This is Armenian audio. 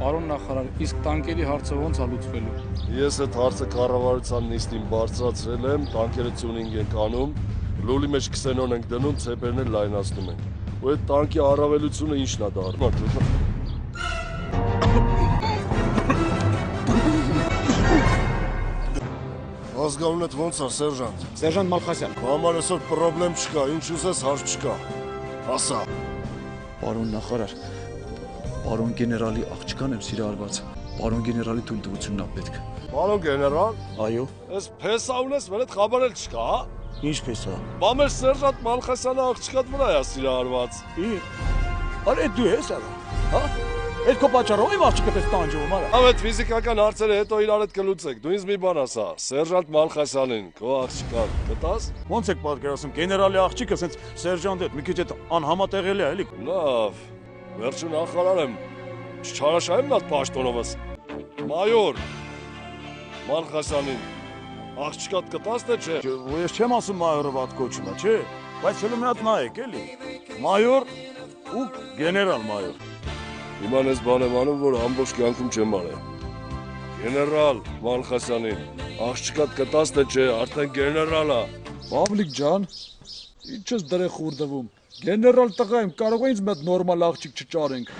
Պարոն նախարար, իսկ տանկերի հարցը ո՞նց է լուծվելու։ Ես այդ հարցը կառավարության նիստին բարձրացրել եմ, տանկերը tuning ենք անում, լոլի մեջ քսենոն ենք դնում, ցեպերն էլ լայնացնում ենք։ Ու այդ տանկի առավելությունը ի՞նչն է դառնում։ Ազգանունդ ո՞նց է, սերժանտ։ Սերժանտ Մալխասյան։ Համար այսօր պրոբլեմ չկա, ինչ ուզես հարց չկա։ Ասա։ Պարոն նախարար, պարոն գեներալի աղջկան եմ սիրահարված։ Պարոն գեներալի թույլտվությունն է պետք։ Պարոն գեներալ։ Այո։ Այս փեսա ունես, մեր հետ խաբարել չկա, հա։ Ինչ փեսա։ Բա մեր սերժանտ Մալխասյանը աղջկատ վրա է սիրահարված։ Արե դու ես ալա, հա։ Այդ քո պատճառով եմ աղջիկը պես տանջում, արա։ Այդ ֆիզիկական հարցերը հետո իրար հետ կլուծեք։ Դու ինձ մի բան ասա, սերժանտ Մալխասյանին, քո աղջկան կտաս։ Ոնց եք պատկերացնում, գեներալի աղջիկը սենց սերժանտ հետ մի քիչ այդ անհամատեղելի է, էլի։ Լավ, վերջին նախարար եմ, չչարաշահեմ նատ պաշտոնովս։ Մայոր Մալխասյանին, աղջկատ կտաս թե չէ։ Ես չեմ ասում մայորը վատ կոչում է, չէ։ Բայց հենց մի հատ նայեք, էլի։ Մայոր ու գեներալ մայոր։ Հիմա ես բան եմ անում, որ ամբողջ կյանքում չեմ արել։ Գեներալ Մալխասյանին, աղջկատ կտաս թե չէ, արդեն գեներալ է։ Պավլիկ ջան, ինչ ես դրե խուրդվում։ Գեներալ տղա եմ, կարող է ինձ մեծ նորմալ աղջիկ չճարենք։